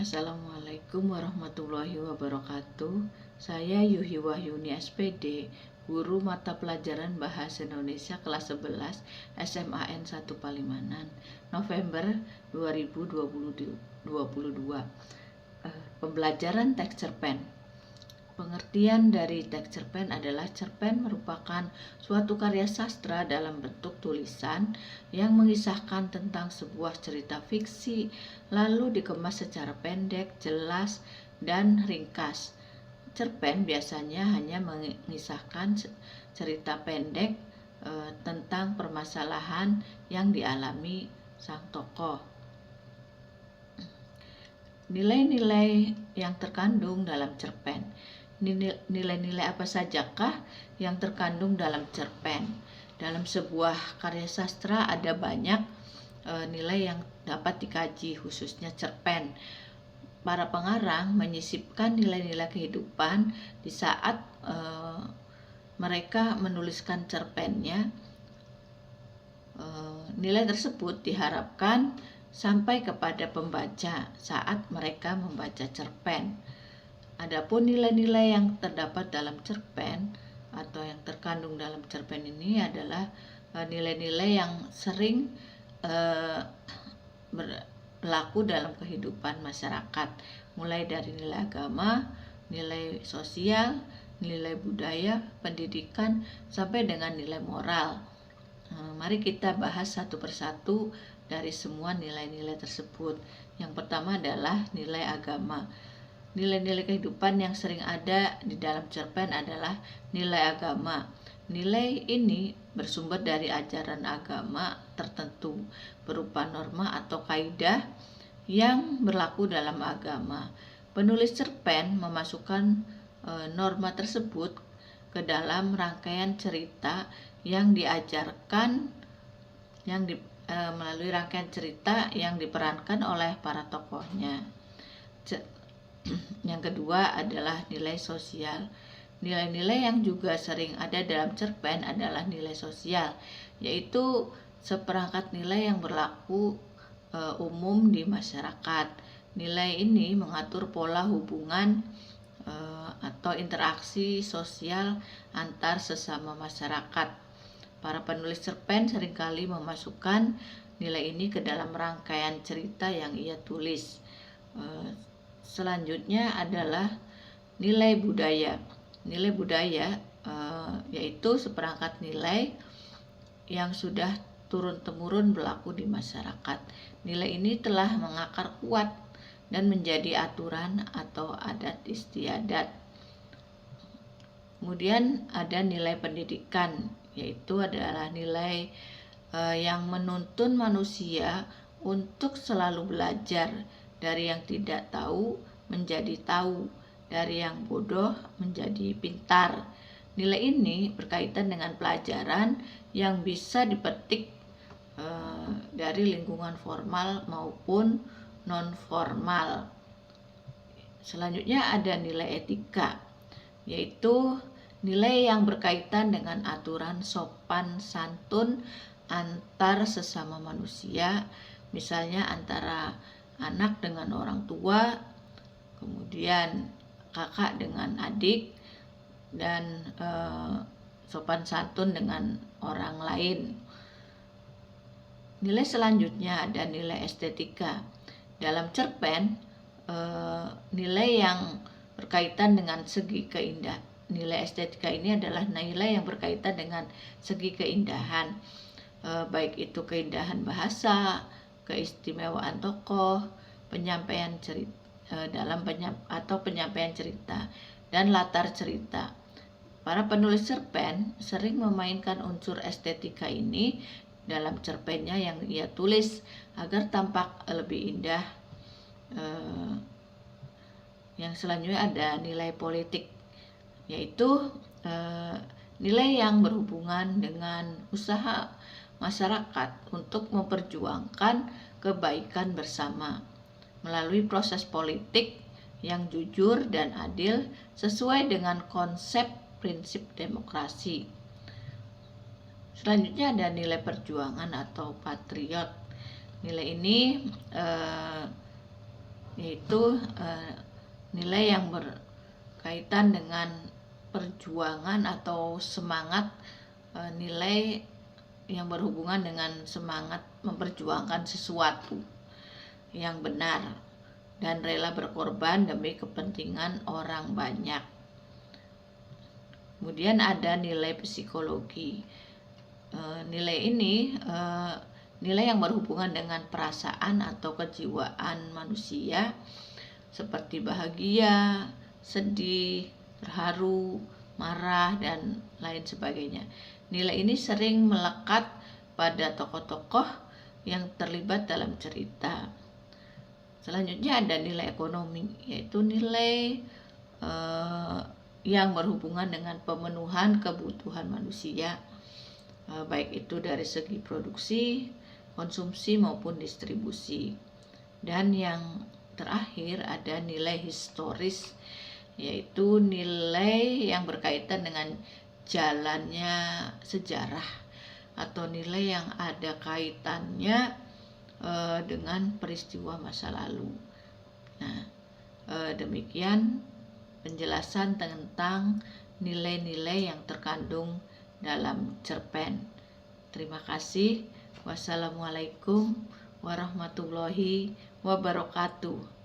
Assalamualaikum warahmatullahi wabarakatuh. Saya Yuhi Wahyuni SPD, guru mata pelajaran Bahasa Indonesia kelas 11 SMAN 1 Palimanan, November 2022. Pembelajaran teks cerpen. Pengertian dari teks cerpen adalah cerpen merupakan suatu karya sastra dalam bentuk tulisan yang mengisahkan tentang sebuah cerita fiksi, lalu dikemas secara pendek, jelas, dan ringkas. Cerpen biasanya hanya mengisahkan cerita pendek tentang permasalahan yang dialami sang tokoh. Nilai-nilai yang terkandung dalam cerpen. Nilai-nilai apa sajakah yang terkandung dalam cerpen? Dalam sebuah karya sastra ada banyak nilai yang dapat dikaji, khususnya cerpen. Para pengarang menyisipkan nilai-nilai kehidupan di saat mereka menuliskan cerpennya. Nilai tersebut diharapkan sampai kepada pembaca saat mereka membaca cerpen. Adapun nilai-nilai yang terdapat dalam cerpen atau yang terkandung dalam cerpen ini adalah nilai-nilai yang sering berlaku dalam kehidupan masyarakat, mulai dari nilai agama, nilai sosial, nilai budaya, pendidikan, sampai dengan nilai moral. Mari kita bahas satu persatu dari semua nilai-nilai tersebut. Yang pertama adalah nilai agama. Nilai-nilai kehidupan yang sering ada di dalam cerpen adalah nilai agama. Nilai ini bersumber dari ajaran agama tertentu berupa norma atau kaidah yang berlaku dalam agama. Penulis cerpen memasukkan norma tersebut ke dalam rangkaian cerita yang diajarkan melalui rangkaian cerita yang diperankan oleh para tokohnya. Yang kedua adalah nilai sosial. Nilai-nilai yang juga sering ada dalam cerpen adalah nilai sosial, yaitu seperangkat nilai yang berlaku umum di masyarakat. Nilai ini mengatur pola hubungan atau interaksi sosial antar sesama masyarakat. Para penulis cerpen seringkali memasukkan nilai ini ke dalam rangkaian cerita yang ia tulis. Selanjutnya adalah nilai budaya. Nilai budaya yaitu seperangkat nilai yang sudah turun-temurun berlaku di masyarakat. Nilai ini telah mengakar kuat dan menjadi aturan atau adat istiadat. Kemudian ada nilai pendidikan, yaitu adalah nilai yang menuntun manusia untuk selalu belajar, dari yang tidak tahu menjadi tahu, dari yang bodoh menjadi pintar. Nilai ini berkaitan dengan pelajaran yang bisa dipetik dari lingkungan formal maupun non-formal. Selanjutnya ada nilai etika, yaitu nilai yang berkaitan dengan aturan sopan santun antar sesama manusia, misalnya antara anak dengan orang tua, kemudian kakak dengan adik, dan sopan santun dengan orang lain. Nilai selanjutnya ada nilai estetika. Dalam cerpen, nilai yang berkaitan dengan segi keindahan. Nilai estetika ini adalah nilai yang berkaitan dengan segi keindahan, baik itu keindahan bahasa, keistimewaan tokoh, penyampaian cerita penyampaian cerita dan latar cerita. Para penulis cerpen sering memainkan unsur estetika ini dalam cerpennya yang ia tulis agar tampak lebih indah. Yang selanjutnya ada nilai politik, yaitu nilai yang berhubungan dengan usaha masyarakat untuk memperjuangkan kebaikan bersama melalui proses politik yang jujur dan adil sesuai dengan konsep prinsip demokrasi. Selanjutnya ada nilai perjuangan atau patriot. Nilai ini yaitu nilai yang berkaitan dengan perjuangan atau semangat, nilai yang berhubungan dengan semangat memperjuangkan sesuatu yang benar dan rela berkorban demi kepentingan orang banyak. Kemudian ada nilai psikologi. Nilai ini nilai yang berhubungan dengan perasaan atau kejiwaan manusia seperti bahagia, sedih, terharu, marah, dan lain sebagainya. Nilai ini sering melekat pada tokoh-tokoh yang terlibat dalam cerita. Selanjutnya ada nilai ekonomi, yaitu nilai yang berhubungan dengan pemenuhan kebutuhan manusia, baik itu dari segi produksi, konsumsi maupun distribusi. Dan yang terakhir ada nilai historis, yaitu nilai yang berkaitan dengan jalannya sejarah atau nilai yang ada kaitannya dengan peristiwa masa lalu. Nah, demikian penjelasan tentang nilai-nilai yang terkandung dalam cerpen. Terima kasih. Wassalamualaikum warahmatullahi wabarakatuh.